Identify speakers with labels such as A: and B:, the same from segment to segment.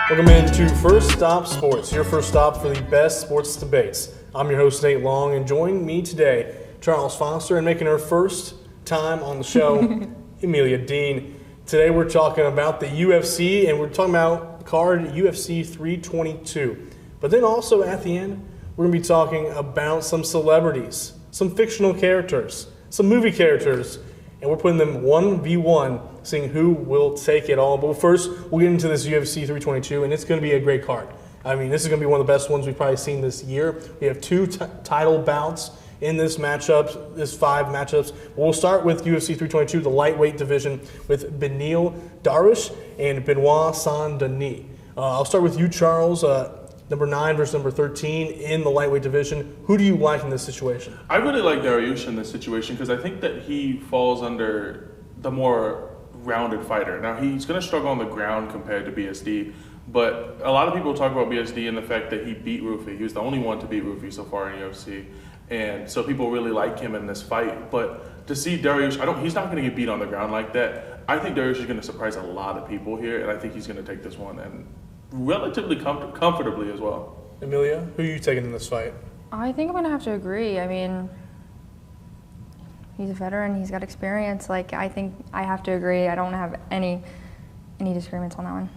A: Welcome into First Stop Sports, your first stop for the best sports debates. I'm your host, Nate Long, and joining me today, Charles Foster, and making her first time on the show, Emelia Dean. Today we're talking about the UFC, and we're talking about card UFC 322. But then also at the end, we're going to be talking about some celebrities, some fictional characters, some movie characters, and we're putting them 1v1, seeing who will take it all. But first, we'll get into this UFC 322, and it's going to be a great card. I mean, this is going to be one of the best ones we've probably seen this year. We have two title bouts in this matchup, this 5 matchups. We'll start with UFC 322, the lightweight division, with Beneil Dariush and Benoit Saint-Denis. I'll start with you, Charles. Number 9 versus number 13 in the lightweight division. Who do you like in this situation?
B: I really like Dariush in this situation because I think that he falls under the more rounded fighter. Now, he's going to struggle on the ground compared to BSD, but a lot of people talk about BSD and the fact that he beat Rufi. He was the only one to beat Rufi so far in UFC, and so people really like him in this fight. But to see Dariush, he's not going to get beat on the ground like that. I think Dariush is going to surprise a lot of people here, and I think he's going to take this one and relatively comfortably as well.
A: Emelia, who are you taking in this fight?
C: I think I'm going to have to agree. I mean, he's a veteran. He's got experience. I think I have to agree. I don't have any disagreements on that one,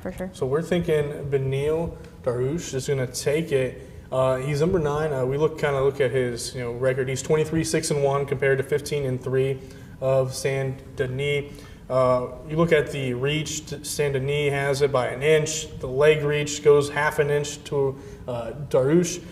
C: for sure. So
A: we're thinking Beneil Dariush is going to take it. He's number 9. We look at his record. He's 23-6-1 compared to 15-3 of Saint-Denis. You look at the reach, Saint-Denis has it by an inch. The leg reach goes half an inch to Dariush.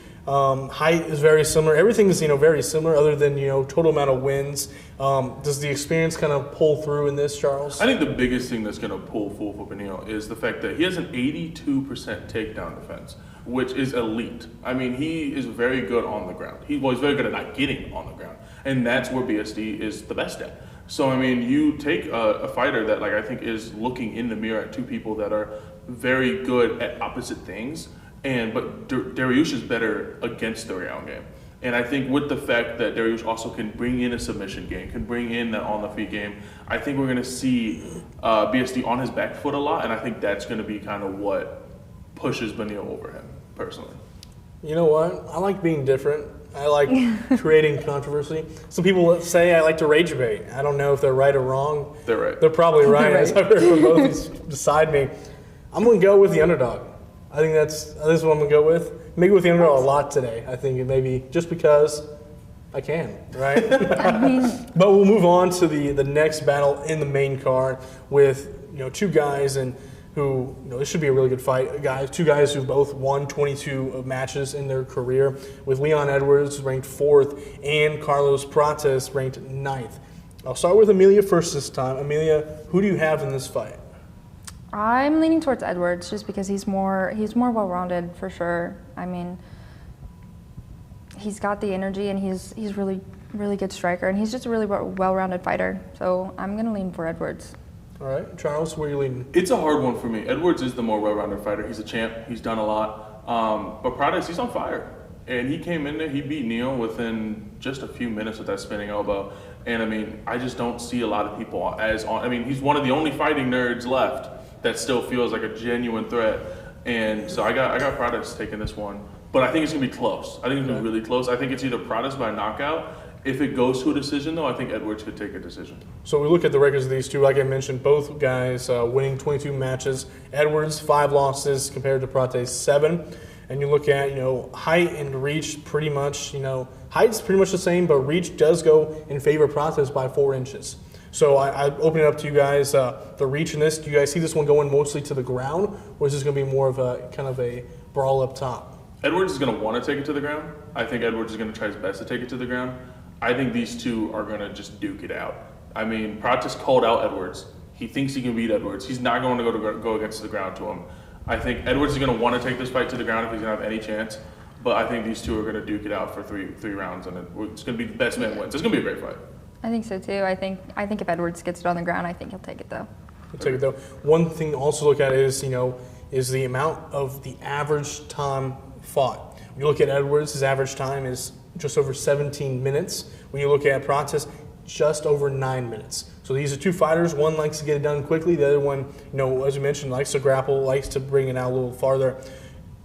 A: Height is very similar. Everything is very similar other than total amount of wins. Does the experience kind of pull through in this, Charles?
B: I think the biggest thing that's going to pull full for Beneil is the fact that he has an 82% takedown defense, which is elite. I mean, he is very good on the ground. He's very good at not getting on the ground, and that's where BSD is the best at. So, I mean, you take a fighter that, I think is looking in the mirror at two people that are very good at opposite things, but Dariush is better against the ground game. And I think with the fact that Dariush also can bring in a submission game, can bring in that on-the-feet game, I think we're going to see BSD on his back foot a lot, and I think that's going to be kind of what pushes Beneil over him, personally.
A: You know what? I like being different. I like creating controversy. Some people say I like to rage debate. I don't know if they're right or wrong.
B: They're right.
A: They're probably right, as I've heard from both beside me. I'm going to go with the underdog. I think that's what I'm going to go with. Maybe with the underdog a lot today. I think maybe just because I can, right? But we'll move on to the next battle in the main card with two guys who, this should be a really good fight. Two guys who both won 22 matches in their career, with Leon Edwards ranked 4th and Carlos Prates ranked 9th. I'll start with Emelia first this time. Emelia, who do you have in this fight?
C: I'm leaning towards Edwards just because he's more well-rounded for sure. I mean, he's got the energy and he's really, really good striker, and he's just a really well-rounded fighter. So I'm going to lean for Edwards.
A: All right, Charles, where are you leaning?
B: It's a hard one for me. Edwards is the more well-rounded fighter. He's a champ. He's done a lot. But Prates, he's on fire. And he came in there, he beat Neil within just a few minutes with that spinning elbow. And, I mean, I just don't see a lot of people as on. I mean, he's one of the only fighting nerds left that still feels like a genuine threat. And so I got Prates taking this one. But I think it's going to be close. I think it's going to be really close. I think it's either Prates by knockout. If it goes to a decision, though, I think Edwards could take a decision.
A: So we look at the records of these two. Like I mentioned, both guys winning 22 matches. Edwards, 5 losses compared to Prates, 7. And you look at, height and reach pretty much, height's pretty much the same, but reach does go in favor of Prates by 4 inches. So I open it up to you guys. The reach in this, do you guys see this one going mostly to the ground, or is this going to be more of a kind of a brawl up top?
B: Edwards is going to want to take it to the ground. I think Edwards is going to try his best to take it to the ground. I think these two are going to just duke it out. I mean, Prates called out Edwards. He thinks he can beat Edwards. He's not going to go against the ground to him. I think Edwards is going to want to take this fight to the ground if he's going to have any chance. But I think these two are going to duke it out for three rounds, and it's going to be the best man wins. It's going to be a great fight.
C: I think so too. I think if Edwards gets it on the ground, I think he'll take it though.
A: He'll take it though. One thing to also look at is the amount of the average time fought. When you look at Edwards, his average time is just over 17 minutes. When you look at Prates, just over 9 minutes. So these are two fighters. One likes to get it done quickly. The other one, as you mentioned, likes to grapple, likes to bring it out a little farther.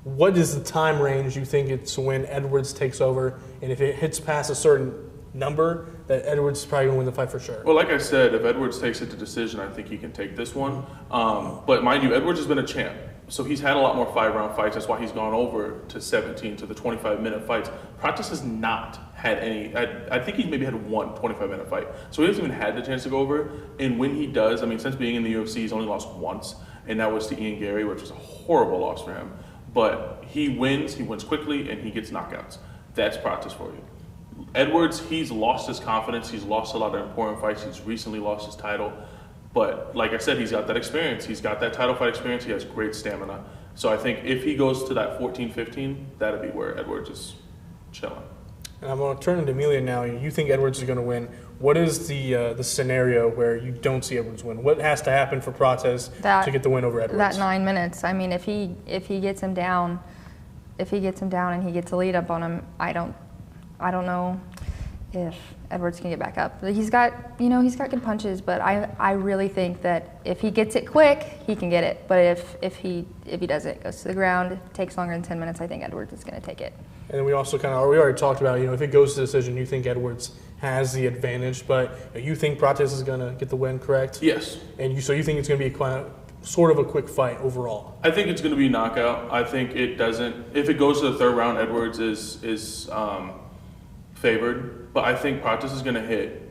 A: What is the time range you think it's when Edwards takes over? And if it hits past a certain number, that Edwards is probably going to win the fight for sure.
B: Well, like I said, if Edwards takes it to decision, I think he can take this one. But mind you, Edwards has been a champ. So he's had a lot more 5-round fights. That's why he's gone over to 17, to the 25-minute fights. Practice has not had any. I think he's maybe had one 25-minute fight. So he hasn't even had the chance to go over. And when he does, since being in the UFC, he's only lost once. And that was to Ian Gary, which was a horrible loss for him. But he wins quickly, and he gets knockouts. That's practice for you. Edwards, he's lost his confidence. He's lost a lot of important fights. He's recently lost his title. But like I said, he's got that experience. He's got that title fight experience. He has great stamina. So I think if he goes to that 14-15, that'd be where Edwards is chilling.
A: And I'm going to turn to Emelia now. You think Edwards is going to win. What is the scenario where you don't see Edwards win? What has to happen for Prates to get the win over Edwards?
C: That 9 minutes. If he gets him down, and he gets a lead up on him, I don't know if Edwards can get back up. He's got good punches, but I really think that if he gets it quick, he can get it. But if he doesn't, goes to the ground, takes longer than 10 minutes, I think Edwards is going to take it.
A: And then we also we already talked about, if it goes to decision, you think Edwards has the advantage, but you think Prates is going to get the win, correct?
B: Yes.
A: And so you think it's going to be sort of a quick fight overall?
B: I think it's going to be a knockout. I think it doesn't. If it goes to the third round, Edwards is favored, but I think Prates is going to hit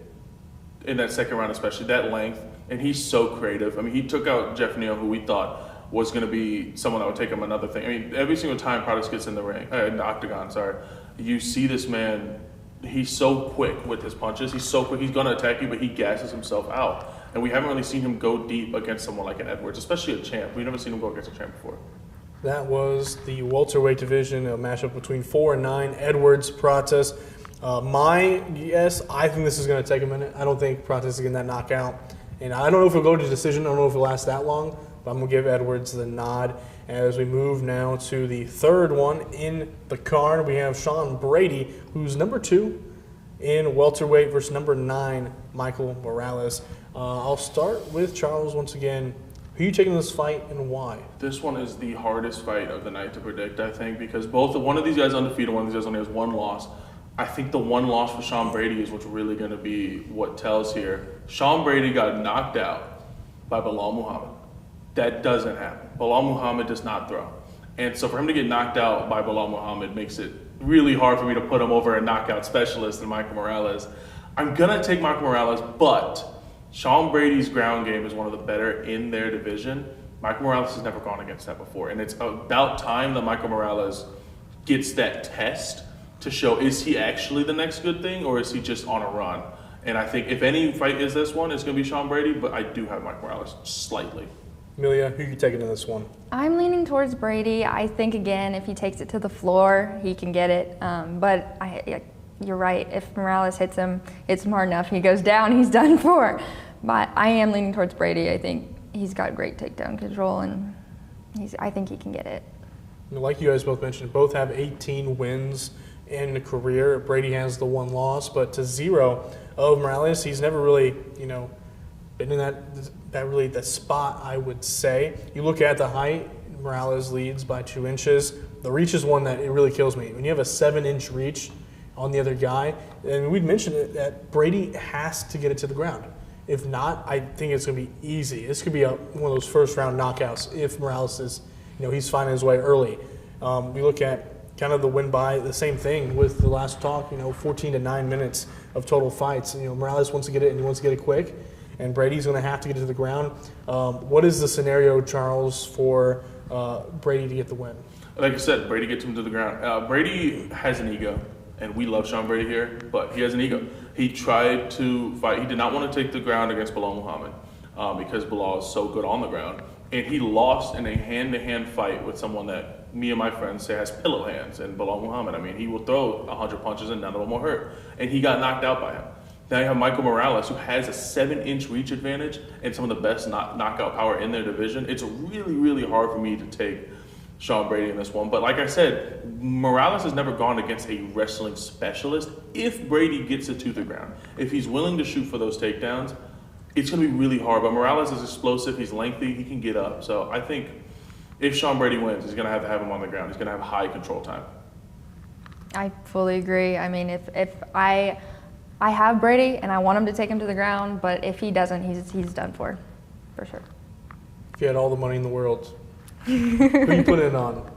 B: in that second round, especially that length, and he's so creative. He took out Jeff Neal, who we thought was going to be someone that would take him another thing. Every single time Prates gets in the ring, in the octagon, you see this man. He's so quick with his punches. He's so quick. He's going to attack you, but he gasses himself out. And we haven't really seen him go deep against someone like an Edwards, especially a champ. We've never seen him go against a champ before.
A: That was the welterweight division, a matchup between 4 and 9, Edwards, Prates. My guess, I think this is going to take a minute. I don't think Prates is getting that knockout. And I don't know if it'll go to decision. I don't know if it'll last that long. But I'm going to give Edwards the nod. As we move now to the third one in the card, we have Sean Brady, who's number 2 in welterweight versus number 9, Michael Morales. I'll start with Charles once again. Who are you taking in this fight and why?
B: This one is the hardest fight of the night to predict, I think, because one of these guys undefeated, one of these guys only has one loss. I think the one loss for Sean Brady is what's really going to be what tells here. Sean Brady got knocked out by Bilal Muhammad. That doesn't happen. Bilal Muhammad does not throw. And so for him to get knocked out by Bilal Muhammad makes it really hard for me to put him over a knockout specialist in Michael Morales. I'm going to take Michael Morales, but Sean Brady's ground game is one of the better in their division. Michael Morales has never gone against that before. And it's about time that Michael Morales gets that test to show, is he actually the next good thing or is he just on a run? And I think if any fight is this one, it's going to be Sean Brady, but I do have Michael Morales slightly.
A: Emelia, who are you taking in this one?
C: I'm leaning towards Brady. I think, again, if he takes it to the floor, he can get it. But you're right. If Morales hits him, it's hard enough. He goes down, he's done for. But I am leaning towards Brady. I think he's got great takedown control, and I think he can get it.
A: Like you guys both mentioned, both have 18 wins in a career. Brady has the one loss, but to 0 of Morales, he's never really, been in that spot, I would say. You look at the height, Morales leads by 2 inches. The reach is one that it really kills me. When you have a 7-inch reach on the other guy, and we'd mentioned it, that Brady has to get it to the ground. If not, I think it's going to be easy. This could be one of those first-round knockouts if Morales is, he's finding his way early. We look at kind of the win by the same thing with the last talk, 14 to 9 minutes of total fights. Morales wants to get it, and he wants to get it quick. And Brady's going to have to get it to the ground. What is the scenario, Charles, for Brady to get the win?
B: Like I said, Brady gets him to the ground. Brady has an ego, and we love Sean Brady here, but he has an ego. He tried to fight. He did not want to take the ground against Bilal Muhammad because Bilal is so good on the ground. And he lost in a hand-to-hand fight with someone that me and my friends say has pillow hands, and Bilal Muhammad. He will throw 100 punches and none of them will hurt. And he got knocked out by him. Now you have Michael Morales, who has a 7-inch reach advantage and some of the best knockout power in their division. It's really, really hard for me to take Sean Brady in this one. But like I said, Morales has never gone against a wrestling specialist. If Brady gets it to the ground, if he's willing to shoot for those takedowns, it's going to be really hard. But Morales is explosive. He's lengthy. He can get up. So I think if Sean Brady wins, he's going to have him on the ground. He's going to have high control time.
C: I fully agree. I mean, if I have Brady and I want him to take him to the ground, but if he doesn't, he's done for sure.
A: If you had all the money in the world, who you put it on?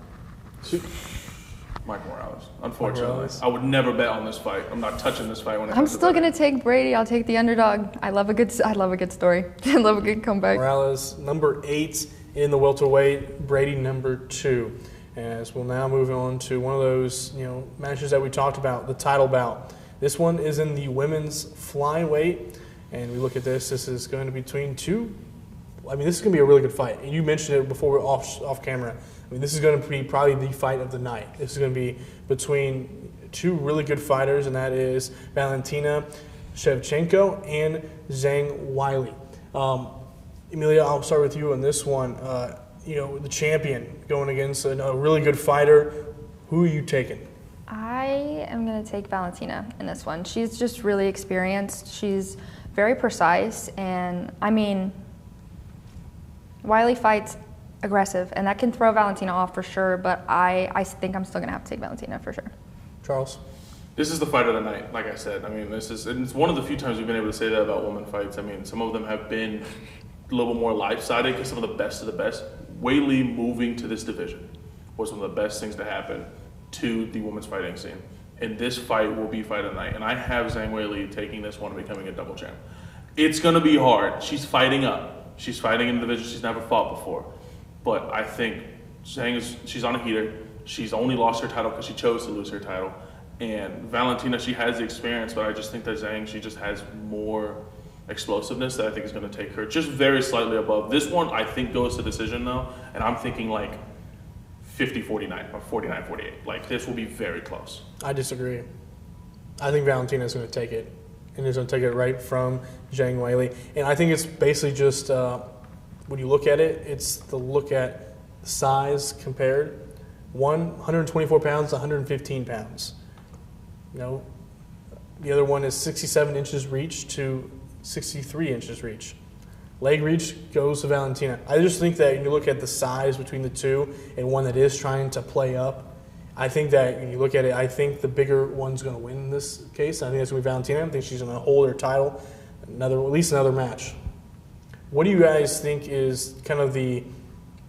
B: Mike Morales. Unfortunately,
A: Morales.
B: I would never bet on this fight. I'm not touching this fight when it
C: I'm
B: comes to
C: still
B: betting.
C: gonna take Brady. I'll take the underdog. I love a good story. I love a good comeback.
A: Morales, number 8 in the welterweight. Brady, number 2. As we'll now move on to one of those matches that we talked about, the title bout. This one is in the women's flyweight, and we look at this. This is going to be between two. I mean, this is going to be a really good fight. And you mentioned it before we're off camera. I mean, this is going to be probably the fight of the night. This is going to be between two really good fighters, and that is Valentina Shevchenko and Zhang Weili. Emelia, I'll start with you on this one. The champion going against a really good fighter. Who are you taking?
C: I am going to take Valentina in this one. She's just really experienced. She's very precise, and I mean, Weili fights aggressive, and that can throw Valentina off for sure, but I think I'm still going to have to take Valentina for sure.
A: Charles?
B: This is the fight of the night, like I said. I mean, and it's one of the few times we've been able to say that about women fights. I mean, some of them have been a little more life-sided because some of the best of the best. Weili moving to this division was one of the best things to happen to the women's fighting scene. And this fight will be fight of the night. And I have Zhang Weili taking this one and becoming a double champ. It's going to be hard. She's fighting up. She's fighting in a division she's never fought before. But I think she's on a heater. She's only lost her title because she chose to lose her title. And Valentina, she has the experience, but I just think that Zhang, she just has more explosiveness that I think is going to take her just very slightly above. This one, I think, goes to decision, though. And I'm thinking like 50-49 or 49-48. Like, this will be very close.
A: I disagree. I think Valentina's going to take it. And is going to take it right from Zhang Weili. And I think it's basically just, when you look at it, it's the look at size compared. 124 pounds to 115 pounds. The other one is 67 inches reach to 63 inches reach. Leg reach goes to Valentina. I just think that when you look at the size between the two and one that is trying to play up, I think that when you look at it, I think the bigger one's going to win in this case. I think that's going to be Valentina. I think she's going to hold her title at least another match. What do you guys think is kind of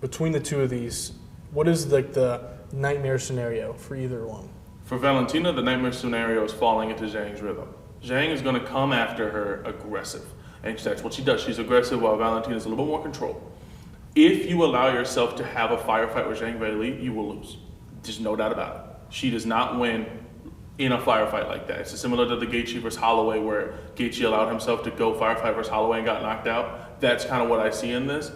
A: between the two of these, what is like the nightmare scenario for either one?
B: For Valentina, the nightmare scenario is falling into Zhang's rhythm. Zhang is going to come after her aggressive. And that's what she does. She's aggressive while Valentina's a little bit more controlled. If you allow yourself to have a firefight with Zhang Weili, you will lose. There's no doubt about it. She does not win in a firefight like that. It's similar to the Gaethje versus Holloway, where Gaethje allowed himself to go firefight versus Holloway and got knocked out. That's kind of what I see in this.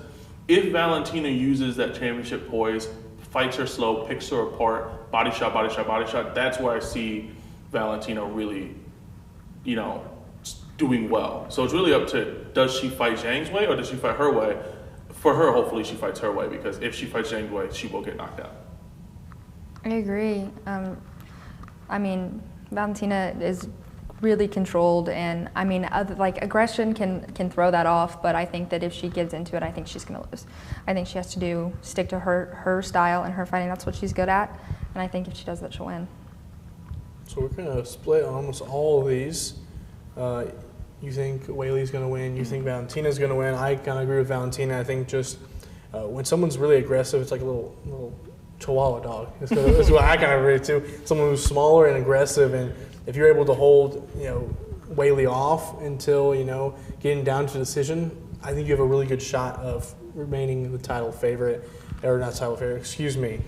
B: If Valentina uses that championship poise, fights her slow, picks her apart, body shot, body shot, body shot, that's where I see Valentina really, doing well. So it's really up to, does she fight Zhang's way or does she fight her way? For her, hopefully she fights her way, because if she fights Zhang's way, she will get knocked out.
C: I agree. I mean, Valentina is really controlled, and I mean, aggression can throw that off, but I think that if she gives into it, I think she's going to lose. I think she has to stick to her style and her fighting. That's what she's good at, and I think if she does that, she'll win.
A: So we're going to split on almost all of these. You think Weili's going to win. You think Valentina's going to win. I kind of agree with Valentina. I think just when someone's really aggressive, it's like a little Chihuahua dog. That's what I kind of relate to. Someone who's smaller and aggressive, and if you're able to hold, Weili off until, getting down to decision, I think you have a really good shot of remaining the title favorite, or not title favorite, excuse me,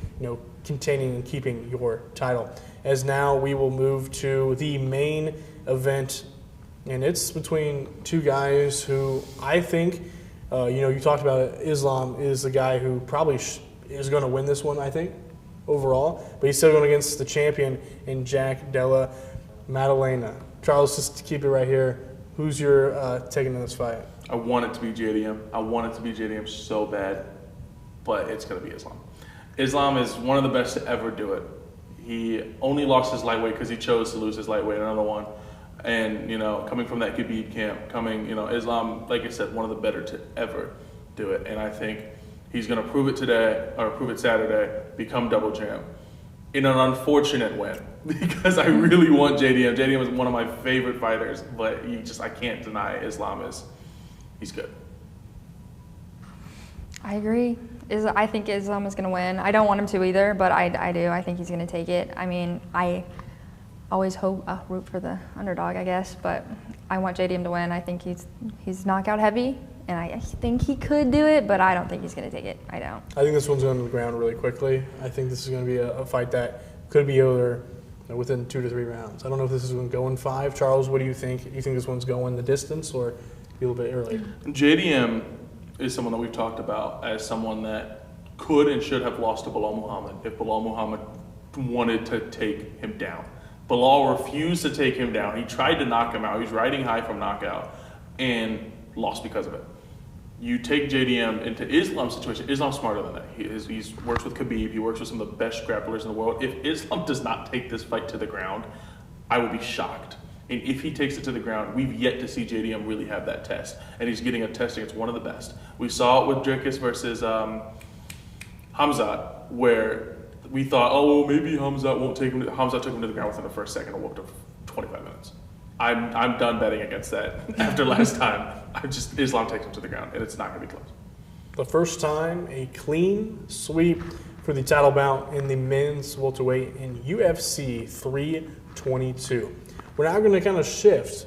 A: containing and keeping your title. As now we will move to the main event, and it's between two guys who I think, you talked about it, Islam is the guy who probably is going to win this one, I think, overall. But he's still going against the champion in Jack Della Maddalena. Charles, just to keep it right here, who's your taking in this fight?
B: I want it to be JDM. I want it to be JDM so bad, but it's going to be Islam. Islam is one of the best to ever do it. He only lost his lightweight because he chose to lose his lightweight, another one. And, coming from that Khabib camp, Islam, like I said, one of the better to ever do it. And I think he's going to prove it today, or prove it Saturday, become double champ. In an unfortunate win, because I really want JDM. JDM is one of my favorite fighters, but I can't deny Islam he's good.
C: I agree. I think Islam is going to win. I don't want him to either, but I do. I think he's going to take it. I mean, I always root for the underdog, I guess, but I want JDM to win. I think he's knockout heavy, and I think he could do it, but I don't think he's going to take it. I don't.
A: I think this one's going to the ground really quickly. I think this is going to be a fight that could be over within 2 to 3 rounds. I don't know if this is going to go in 5. Charles, what do you think? You think this one's going the distance or be a little bit early?
B: JDM is someone that we've talked about as someone that could and should have lost to Bilal Muhammad if Bilal Muhammad wanted to take him down. Bilal refused to take him down. He tried to knock him out. He was riding high from knockout and lost because of it. You take JDM into Islam's situation. Islam's smarter than that. He's works with Khabib. He works with some of the best grapplers in the world. If Islam does not take this fight to the ground, I would be shocked. And if he takes it to the ground, we've yet to see JDM really have that test. And he's getting a test against one of the best. We saw it with Dricus versus Hamzat, where we thought, oh, well, maybe Hamzat won't take him. Hamzat took him to the ground within the first second and whooped him 25 minutes. I'm done betting against that after last time. Islam takes him to the ground, and it's not going to be close.
A: The first time a clean sweep for the title bout in the men's welterweight in UFC 322. We're now going to kind of shift,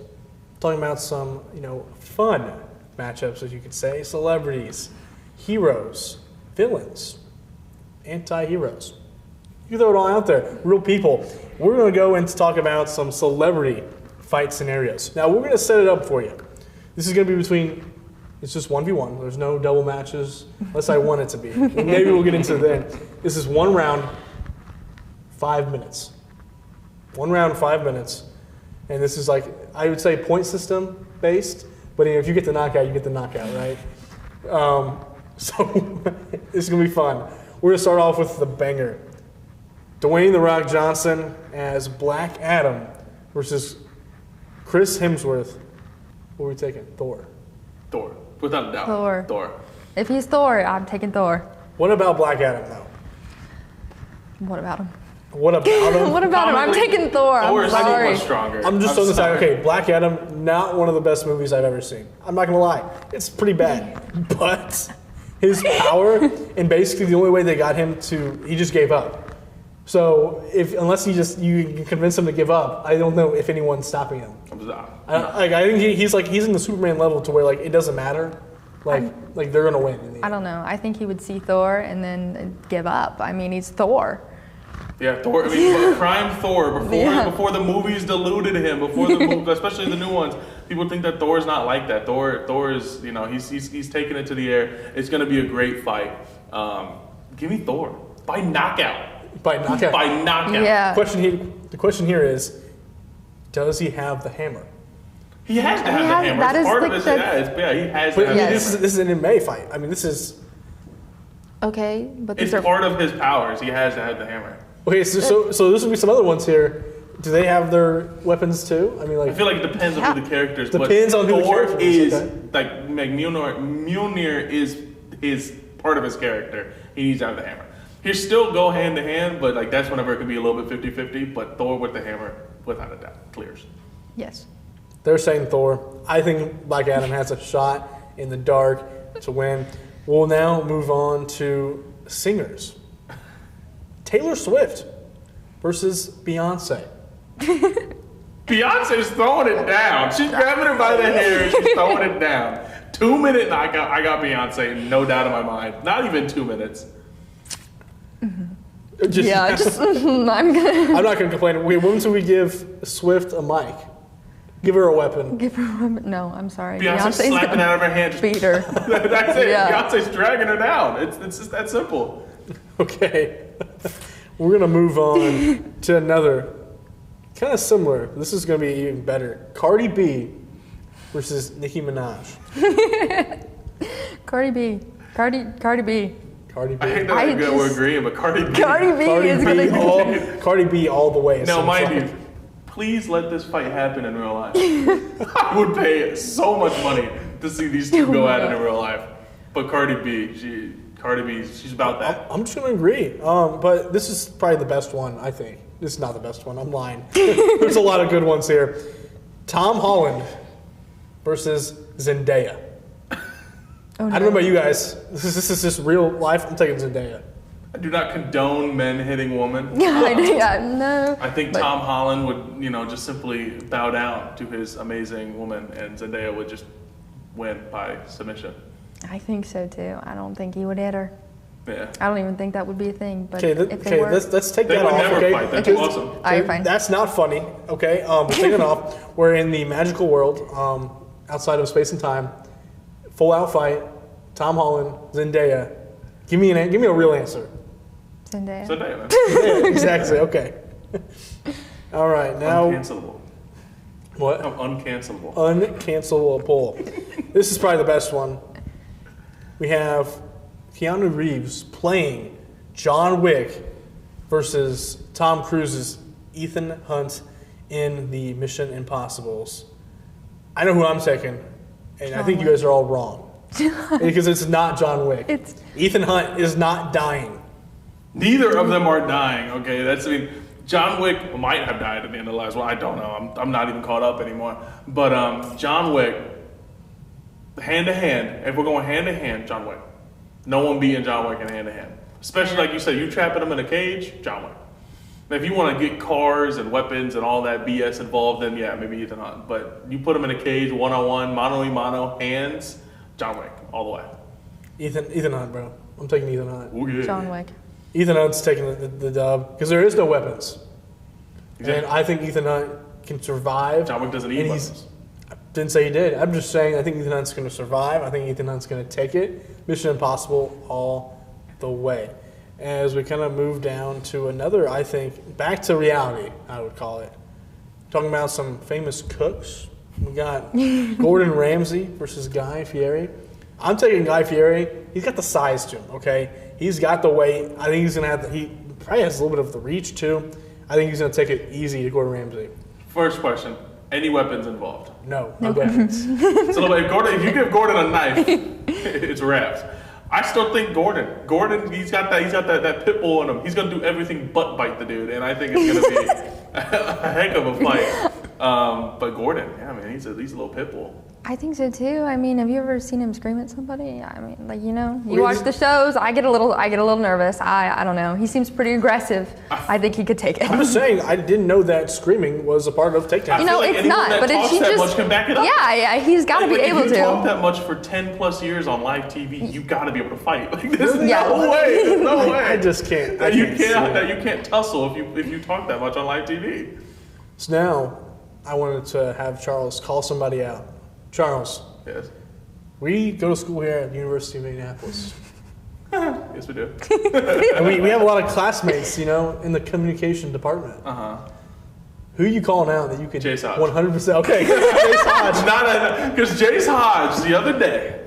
A: talking about some, fun matchups, as you could say, celebrities, heroes, villains, anti-heroes. You throw it all out there, real people. We're going to go and talk about some celebrity fight scenarios. Now, we're going to set it up for you. This is going to be it's just 1v1. There's no double matches, unless I want it to be. And maybe we'll get into it then. This is 1 round, 5 minutes. 1 round, 5 minutes. And this is I would say point system based, but if you get the knockout, you get the knockout, right? So this is going to be fun. We're going to start off with the banger. Dwayne "The Rock" Johnson as Black Adam versus Chris Hemsworth. What are we taking? Thor.
B: Thor, without a doubt.
C: Thor. If he's Thor, I'm taking Thor.
A: What about Black Adam, though?
C: What about him?
A: What about him?
C: What about him? I'm taking Thor.
B: Thor
C: I'm
B: is
C: sorry.
B: so much stronger.
A: I'm just on the side. Okay, Black Adam, not one of the best movies I've ever seen. I'm not going to lie. It's pretty bad. But his power, and basically the only way they got him he just gave up. So unless you convince him to give up, I don't know if anyone's stopping him. I think he's in the Superman level to where it doesn't matter, they're gonna win.
C: I don't know. I think he would see Thor and then give up. I mean, he's Thor.
B: Yeah, Thor. I mean, prime Thor before the movies diluted him. Especially the new ones, people think that Thor's not like that. Thor is he's taking it to the air. It's gonna be a great fight. Give me Thor by knockout.
A: By knockout.
C: Yeah.
A: The question here is, does he have the hammer?
B: He has to have the hammer.
C: That
B: it's
C: is
B: part of his. He has.
A: But
B: to have the
A: this is an MMA fight. I mean, this is.
C: Okay, but
B: It's part of his powers. He has to have the hammer.
A: Okay, so this will be some other ones here. Do they have their weapons too? I mean,
B: I feel like it depends on who the character is.
A: Depends on who the character is.
B: Mjolnir is part of his character. He needs to have the hammer. He still go hand to hand, but that's whenever it could be a little bit 50-50. But Thor with the hammer, without a doubt, clears.
C: Yes.
A: They're saying Thor. I think Black Adam has a shot in the dark to win. We'll now move on to singers. Taylor Swift versus Beyonce.
B: Beyonce's throwing it down. She's grabbing her by the hair. She's throwing it down. 2-minute knockout. I got Beyonce, no doubt in my mind. Not even 2 minutes.
C: I'm
A: not gonna complain. When should we give Swift a mic? Give her a weapon.
C: No, I'm sorry.
B: Beyonce's slapping out of her hand.
C: Beat her.
B: That's it.
C: Yeah.
B: Beyonce's dragging her down. It's just that simple.
A: Okay. We're gonna move on to another kind of similar. This is gonna be even better. Cardi B versus Nicki Minaj.
C: Cardi B.
A: Cardi B.
B: I hate that we're agreeing, but Cardi B.
C: Cardi B is going to
A: Cardi B all the way.
B: Now, mind you, please let this fight happen in real life. I would pay so much money to see these two go at it in real life. But Cardi B, she's about that.
A: I'm just going to agree. But this is probably the best one, I think. This is not the best one. I'm lying. There's a lot of good ones here. Tom Holland versus Zendaya.
C: Oh, no.
A: I don't know about you guys. This is just real life. I'm taking Zendaya.
B: I do not condone men hitting women.
C: No.
B: I think Tom Holland would, just simply bow down to his amazing woman, and Zendaya would just win by submission.
C: I think so too. I don't think he would hit her.
B: Yeah.
C: I don't even think that would be a thing. But
A: Okay,
C: if they were,
A: let's take
B: They
A: that
B: would
A: off.
B: never
A: Okay,
B: fight. That's
A: Because-
B: awesome.
C: All right, fine.
A: That's not funny. Okay, we'll take it off. We're in the magical world, outside of space and time. Full out fight. Tom Holland, Zendaya. Give me a real answer.
C: Zendaya.
B: Zendaya, man.
A: Yeah, exactly. Okay. All right, now
B: Uncancelable.
A: what?
B: I'm uncancelable.
A: Uncancelable. This is probably the best one. We have Keanu Reeves playing John Wick versus Tom Cruise's Ethan Hunt in the Mission Impossibles. I know who I'm taking, and I think you guys are all wrong. Because it's not John Wick. Ethan Hunt is not dying.
B: Neither of them are dying. Okay, John Wick might have died at the end of the last one. I don't know. I'm not even caught up anymore. But John Wick, hand to hand. If we're going hand to hand, John Wick. No one beating John Wick in hand to hand. Especially like you said, you trapping him in a cage, John Wick. Now, if you want to get cars and weapons and all that BS involved, then yeah, maybe Ethan Hunt. But you put him in a cage, one-on-one, mano-a-mano, hands, John Wick, all the way.
A: Ethan Hunt, bro. I'm taking Ethan Hunt.
B: Ooh, yeah.
C: John Wick.
A: Ethan Hunt's taking the dub because there is no weapons.
B: Exactly.
A: And I think Ethan Hunt can survive.
B: John Wick doesn't need weapons.
A: I didn't say he did. I'm just saying I think Ethan Hunt's going to survive. I think Ethan Hunt's going to take it. Mission Impossible all the way. As we kind of move down to another, I think, back to reality, I would call it. Talking about some famous cooks. We got Gordon Ramsay versus Guy Fieri. I'm taking Guy Fieri. He's got the size to him, okay? He's got the weight. I think he's going to have he probably has a little bit of the reach, too. I think he's going to take it easy to Gordon Ramsay.
B: First question, any weapons involved?
A: No weapons.
B: So if you give Gordon a knife, it's wraps. I still think Gordon, he's got that pit bull in him. He's gonna do everything but bite the dude, and I think it's gonna be a heck of a fight. But Gordon, yeah, man, he's a little pit bull.
C: I think so too. I mean, have you ever seen him scream at somebody? I mean, you watch the shows. I get a little nervous. I don't know. He seems pretty aggressive. I think he could take it.
A: I'm just saying, I didn't know that screaming was a part of takedown.
B: I feel like
C: it's not. But if he
B: that
C: just
B: much can back it up.
C: Yeah, he's got to be able
B: If you talk
C: to.
B: that much for 10 plus years on live TV, you got to be able to fight. Like, there's
C: Yeah.
B: no way. There's no way.
A: I just can't.
B: That you can't tussle if you talk that much on live TV.
A: So now, I wanted to have Charles call somebody out. Charles,
B: Yes.
A: we go to school here at the University of Indianapolis.
B: Yes, we do.
A: And we have a lot of classmates, in the communication department.
B: Uh-huh.
A: Who are you calling out that you could
B: Jace Hodge.
A: 100%? Okay, Jace Hodge.
B: Because Jace Hodge, the other day,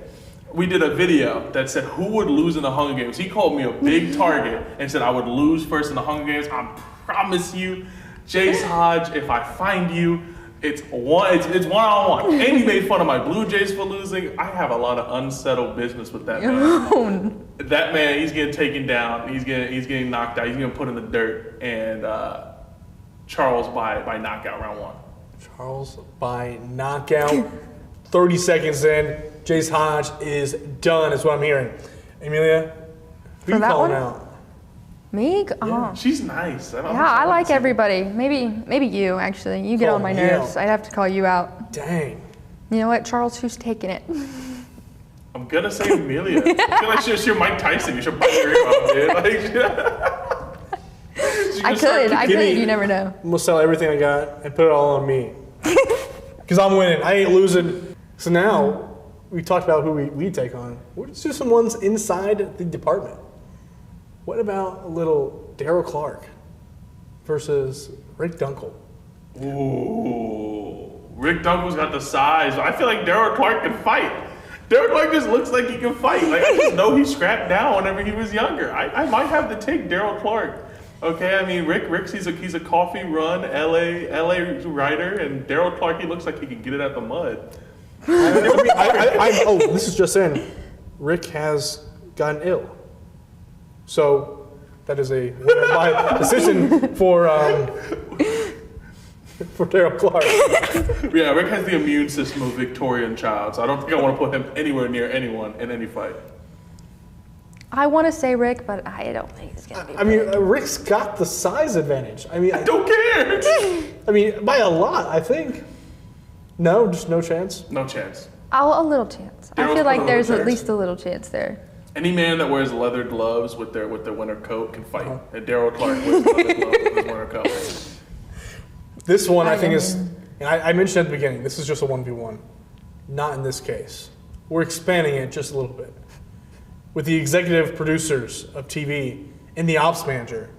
B: we did a video that said who would lose in the Hunger Games. He called me a big target and said I would lose first in the Hunger Games. I promise you, Jace Hodge, if I find you, it's one-on-one. And he made fun of my Blue Jays for losing. I have a lot of unsettled business with that man. That man, he's getting taken down. He's getting knocked out. He's getting put in the dirt. And Charles by knockout round one.
A: Charles by knockout. 30 seconds in, Jace Hodge is done, is what I'm hearing. Emelia, who are you
C: that
A: calling
C: one?
A: out?
C: Me?
B: She's nice.
C: I like everybody. Maybe you, actually. You get
A: Call
C: on my
A: me
C: nerves.
A: out.
C: I'd have to call you out.
A: Dang.
C: You know what, Charles? Who's taking it?
B: I'm gonna say Emelia. I feel like you're Mike Tyson. You should bite your ear off, dude.
C: I could. You never know.
A: I'm going to sell everything I got and put it all on me. Because I'm winning. I ain't losing. So now, we talked about who we take on. Let's do some ones inside the department. What about a little Daryl Clark versus Rick Dunkel?
B: Ooh, Rick Dunkel's got the size. I feel like Daryl Clark can fight. Daryl Clark just looks like he can fight. Like I just know he scrapped down whenever he was younger. I might have to take Daryl Clark Okay, I mean Rick's he's a coffee run LA writer, and Daryl Clark he looks like he can get it out the mud.
A: This is just in. Rick has gotten ill, so that is a winner by decision for Daryl Clark.
B: Yeah, Rick has the immune system of a Victorian child, so I don't think I want to put him anywhere near anyone in any fight.
C: I want to say Rick, but I don't think it's going to be.
A: I mean, Rick's got the size advantage. I mean,
B: I don't care.
A: I mean, by a lot, I think. No, just no chance.
B: No chance.
C: A little chance. I
B: Daryl's
C: feel like
B: got a
C: there's
B: little
C: at least a little chance there.
B: Any man that wears leather gloves with their winter coat can fight. And Daryl Clark wears leather gloves with his winter coat.
A: This one, I think, is, and I mentioned at the beginning, this is just a 1v1. Not in this case. We're expanding it just a little bit. With the executive producers of TV and the ops manager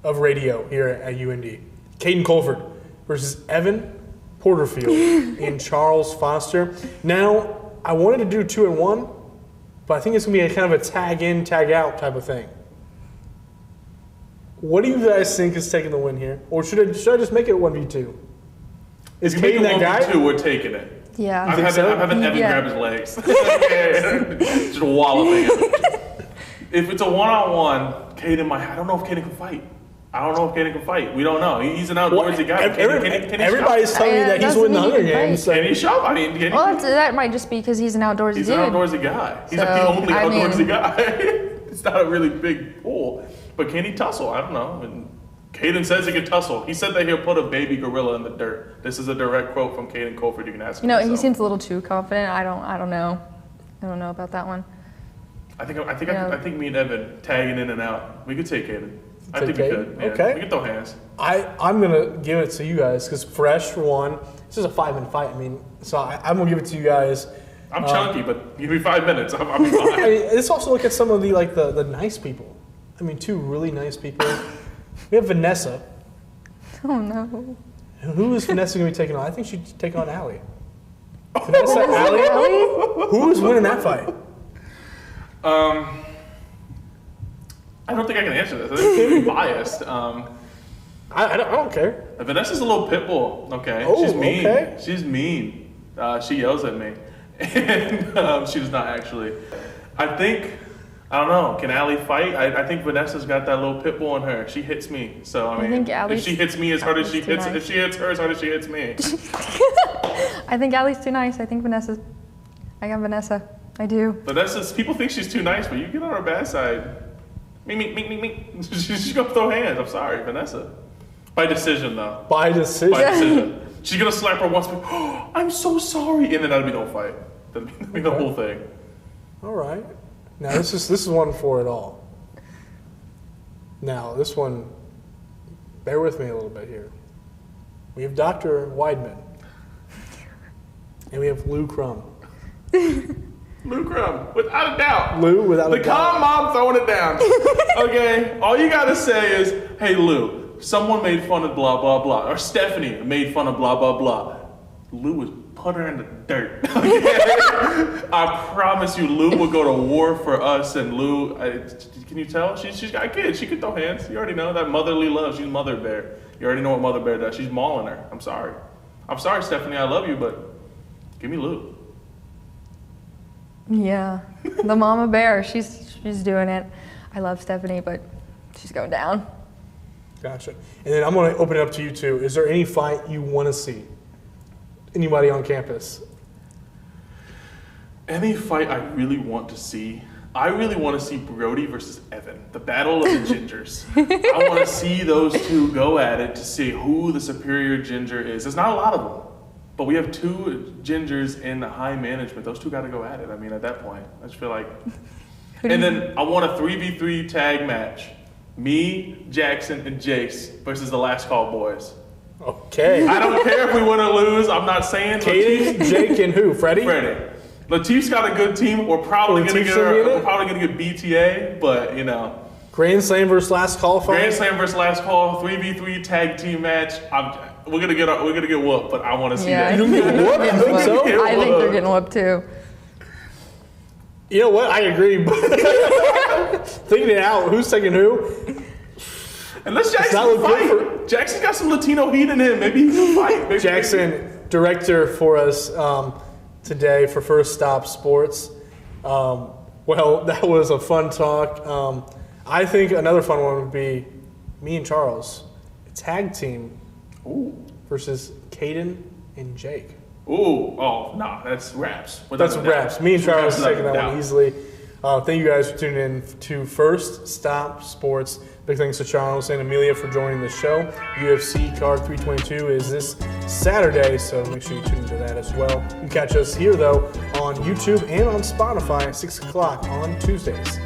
A: of radio here at UINDY, Caden Colford versus Evan Porterfield and Charles Foster. Now, I wanted to do 2-1, but I think it's going to be a kind of a tag in, tag out type of thing. What do you guys think is taking the win here? Or should I just make it 1v2? Is Caden that guy?
B: 1v2, we're taking it.
C: Yeah.
B: I'm having Evan grab his legs. Just walloping him. If it's a one-on-one, Caden might. I don't know if Caden can fight. We don't know. He's an outdoorsy guy.
A: Everybody's telling me that he's winning the Hunger Games.
B: Can he shove? I mean,
C: that might just be because he's an outdoorsy dude.
B: He's an outdoorsy guy. He's like the only outdoorsy guy. It's not a really big pool. But can he tussle? I don't know. And Caden says he can tussle. He said that he'll put a baby gorilla in the dirt. This is a direct quote from Caden Colford. You can ask him.
C: He seems a little too confident. I don't know. I don't know about that one.
B: I think me and Evan tagging in and out. We could take Caden. I think we could. Yeah.
A: Okay.
B: We can throw hands.
A: I'm gonna give it to you guys because fresh for one. This is a 5-minute fight. I mean, so I'm gonna give it to you guys.
B: I'm chunky, but give me 5 minutes. I'm fine.
A: I mean, let's also look at some of the nice people. I mean, two really nice people. We have Vanessa.
C: Oh no.
A: Who is Vanessa going to be taking on? I think she'd take on Allie. Vanessa, Allie? Who is winning that fight?
B: I don't think I can answer this. I think I'm biased.
A: I don't care.
B: Vanessa's a little pit bull. Okay.
A: Oh,
B: she's mean.
A: okay.
B: She's mean. She yells at me. And she does not actually. I don't know. Can Allie fight? I think Vanessa's got that little pit bull in her. She hits me. So, I mean, if she hits me as hard as she hits, if she hits her as hard as she hits me.
C: I think Allie's too nice. I got Vanessa. I do.
B: People think she's too nice, but you get on her bad side. Me. She's going to throw hands. I'm sorry, Vanessa. By decision, though.
A: By decision.
B: She's going to slap her once. Oh, I'm so sorry. And then that'll be no fight. That'll be the whole thing.
A: All right. Now, this is one for it all. Now, this one, bear with me a little bit here. We have Dr. Weidman. And we have Lou Crum.
B: Lou Crum, without a doubt.
A: Lou, without a doubt.
B: The calm mom throwing it down. Okay? All you got to say is, hey, Lou, someone made fun of blah, blah, blah. Or Stephanie made fun of blah, blah, blah. Lou was put her in the dirt. Okay? I promise you, Lou will go to war for us. And Lou, can you tell? She's got kids. She can throw hands. You already know that motherly love. She's Mother Bear. You already know what Mother Bear does. She's mauling her. I'm sorry, Stephanie. I love you, but give me Lou.
C: Yeah, the mama bear. She's doing it. I love Stephanie, but she's going down.
A: Gotcha. And then I'm going to open it up to you two. Is there any fight you want to see? Anybody on campus?
B: Any fight I really want to see? I really want to see Brody versus Evan, the battle of the gingers. I want to see those two go at it to see who the superior ginger is. There's not a lot of them, but we have two gingers in high management. Those two got to go at it. I mean, at that point, I just feel like. And then I want a 3v3 tag match. Me, Jackson, and Jace versus the Last Call Boys.
A: Okay.
B: I don't care if we win or lose. I'm not saying.
A: Katie, Jake, and who? Freddie?
B: Latif's got a good team. We're probably gonna get BTA, but you know.
A: Grand Slam versus Last Call fight.
B: Grand Slam versus Last Call 3v3 tag team match. We're gonna get whooped, but I want to see that.
A: You don't get whooped? I think so.
C: I think they're getting whooped too.
A: You know what? I agree. Thinking it out, who's taking who?
B: Unless
A: not
B: Jackson
A: look
B: fight.
A: good
B: Jackson's got some Latino heat in him. Maybe he can fight. Maybe,
A: Jackson, director for us today for First Stop Sports. Well, that was a fun talk. I think another fun one would be me and Charles, a tag team versus Caden and Jake.
B: That's raps.
A: That's raps. Me and Charles taking that one easily. Thank you guys for tuning in to First Stop Sports. Big thanks to Charles and Emelia for joining the show. UFC card 322 is this Saturday, so make sure you tune into that as well. You can catch us here, though, on YouTube and on Spotify at 6 o'clock on Tuesdays.